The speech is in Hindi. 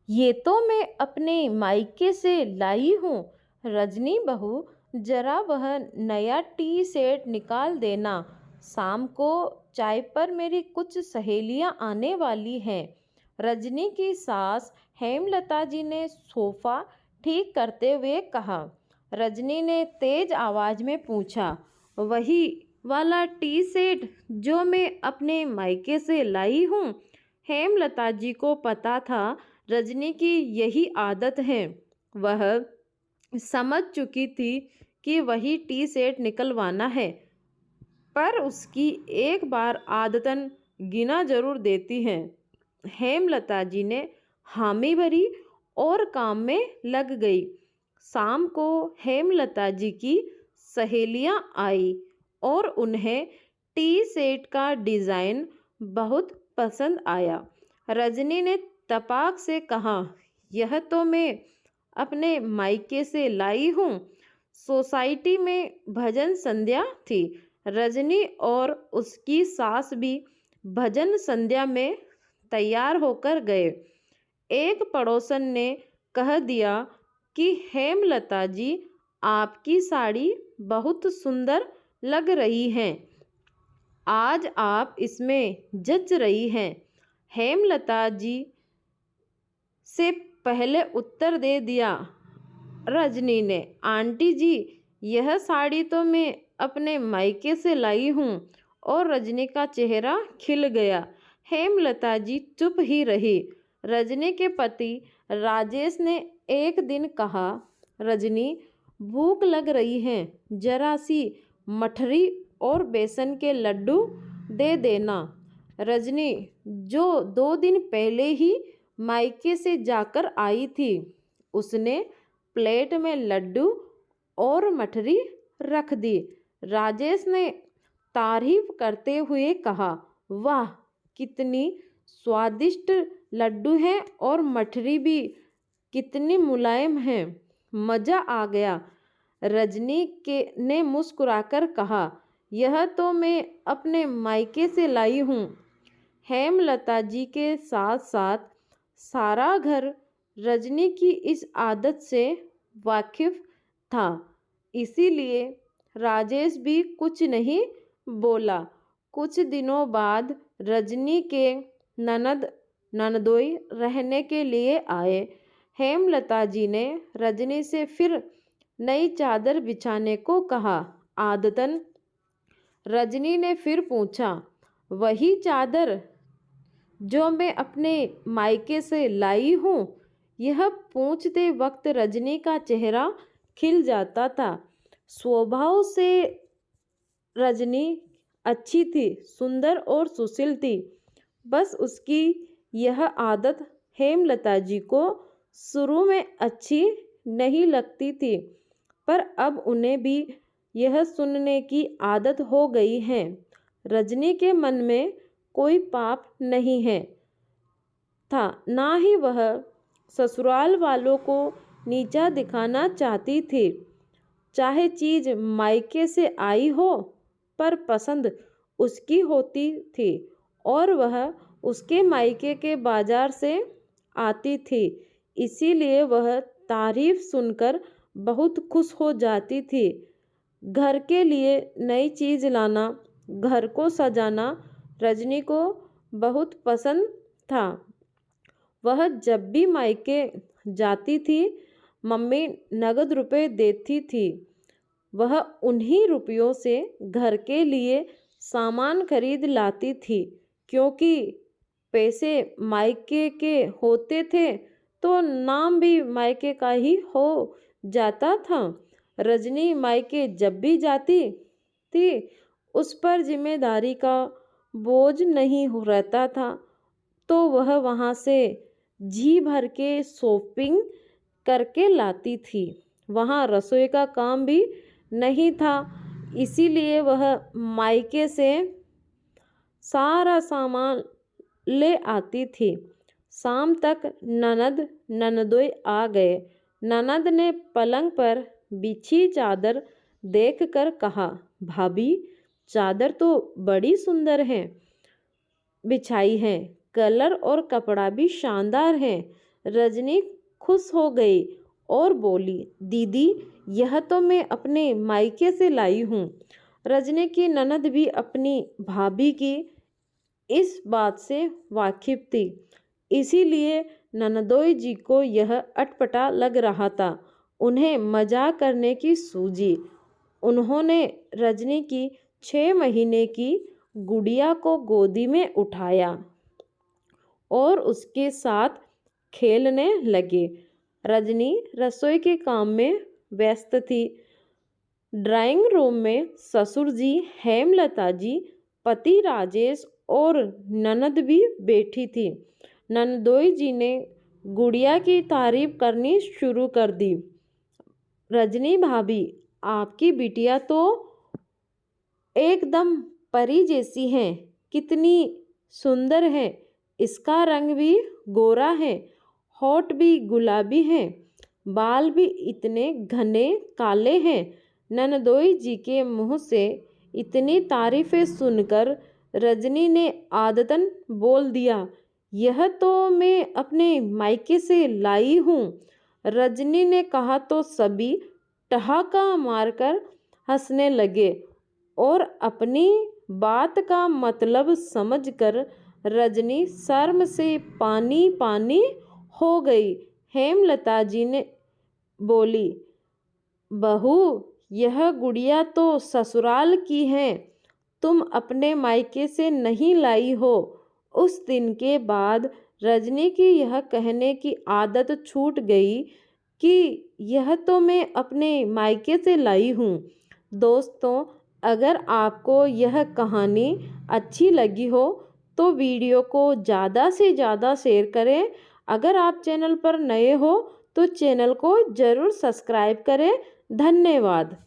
ये तो मैं अपने मायके से लाई हूँ। रजनी बहू, जरा वह नया टी सेट निकाल देना। शाम को चाय पर मेरी कुछ सहेलियां आने वाली हैं। रजनी की सास हेमलता जी ने सोफा ठीक करते हुए कहा। रजनी ने तेज आवाज में पूछा, वही वाला टी सेट जो मैं अपने मायके से लाई हूँ? हेमलता जी को पता था रजनी की यही आदत है। वह समझ चुकी थी कि वही टी सेट निकलवाना है, पर उसकी एक बार आदतन गिना जरूर देती है। हेमलता जी ने हामी भरी और काम में लग गई। शाम को हेमलता जी की सहेलियां आई और उन्हें टी सेट का डिज़ाइन बहुत पसंद आया। रजनी ने तपाक से कहा, यह तो मैं अपने मायके से लाई हूँ। सोसाइटी में भजन संध्या थी। रजनी और उसकी सास भी भजन संध्या में तैयार होकर गए। एक पड़ोसन ने कह दिया कि हेमलता जी, आपकी साड़ी बहुत सुंदर लग रही है। आज आप इसमें जच रही हैं। हेमलता जी से पहले उत्तर दे दिया रजनी ने। आंटी जी, यह साड़ी तो मैं अपने मायके से लाई हूँ। और रजनी का चेहरा खिल गया। हेमलता जी चुप ही रही। रजनी के पति राजेश ने एक दिन कहा, रजनी, भूख लग रही है, जरा सी मठरी और बेसन के लड्डू दे देना। रजनी, जो 2 दिन पहले ही मायके से जाकर आई थी, उसने प्लेट में लड्डू और मठरी रख दी। राजेश ने तारीफ करते हुए कहा, वाह, कितनी स्वादिष्ट लड्डू हैं और मठरी भी कितनी मुलायम है, मज़ा आ गया। रजनी के ने मुस्कुराकर कहा, यह तो मैं अपने मायके से लाई हूँ। हेमलता जी के साथ साथ सारा घर रजनी की इस आदत से वाकिफ था, इसीलिए राजेश भी कुछ नहीं बोला। कुछ दिनों बाद रजनी के ननद ननदोई रहने के लिए आए। हेमलता जी ने रजनी से फिर नई चादर बिछाने को कहा। आदतन रजनी ने फिर पूछा, वही चादर जो मैं अपने मायके से लाई हूँ? यह पूछते वक्त रजनी का चेहरा खिल जाता था। स्वभाव से रजनी अच्छी थी, सुंदर और सुशील थी। बस उसकी यह आदत हेमलता जी को शुरू में अच्छी नहीं लगती थी, पर अब उन्हें भी यह सुनने की आदत हो गई है। रजनी के मन में कोई पाप नहीं है था, ना ही वह ससुराल वालों को नीचा दिखाना चाहती थी। चाहे चीज मायके से आई हो, पर पसंद उसकी होती थी और वह उसके मायके के बाजार से आती थी, इसीलिए वह तारीफ सुनकर बहुत खुश हो जाती थी। घर के लिए नई चीज लाना, घर को सजाना रजनी को बहुत पसंद था। वह जब भी मायके जाती थी, मम्मी नगद रुपए देती थी। वह उन्हीं रुपयों से घर के लिए सामान खरीद लाती थी, क्योंकि पैसे मायके के होते थे तो नाम भी मायके का ही हो जाता था। रजनी मायके जब भी जाती थी, उस पर जिम्मेदारी का बोझ नहीं रहता था, तो वह वहाँ से जी भर के शॉपिंग करके लाती थी। वहाँ रसोई का काम भी नहीं था, इसीलिए वह मायके से सारा सामान ले आती थी। शाम तक ननद ननदोई आ गए। ननद ने पलंग पर बिछी चादर देखकर कहा, भाभी, चादर तो बड़ी सुंदर है बिछाई है, कलर और कपड़ा भी शानदार है। रजनी खुश हो गई और बोली, दीदी यह तो मैं अपने मायके से लाई हूँ। रजनी की ननद भी अपनी भाभी की इस बात से वाकिफ थी, इसीलिए ननदोई जी को यह अटपटा लग रहा था। उन्हें मजाक करने की सूझी। उन्होंने रजनी की 6 महीने की गुड़िया को गोदी में उठाया और उसके साथ खेलने लगे। रजनी रसोई के काम में व्यस्त थी। ड्राइंग रूम में ससुर जी, हेमलता जी, पति राजेश और ननद भी बैठी थी। नंदोई जी ने गुड़िया की तारीफ करनी शुरू कर दी। रजनी भाभी, आपकी बिटिया तो एकदम परी जैसी है, कितनी सुंदर है। इसका रंग भी गोरा है, होठ भी गुलाबी हैं, बाल भी इतने घने काले हैं। ननदोई जी के मुंह से इतनी तारीफें सुनकर रजनी ने आदतन बोल दिया, यह तो मैं अपने मायके से लाई हूँ। रजनी ने कहा तो सभी ठहाका मारकर हंसने लगे और अपनी बात का मतलब समझकर रजनी शर्म से पानी पानी हो गई। हेमलता जी ने बोली, बहू यह गुड़िया तो ससुराल की है, तुम अपने मायके से नहीं लाई हो। उस दिन के बाद रजनी की यह कहने की आदत छूट गई कि यह तो मैं अपने मायके से लाई हूँ। दोस्तों, अगर आपको यह कहानी अच्छी लगी हो तो वीडियो को ज़्यादा से ज़्यादा शेयर करें। अगर आप चैनल पर नए हो तो चैनल को ज़रूर सब्सक्राइब करें। धन्यवाद।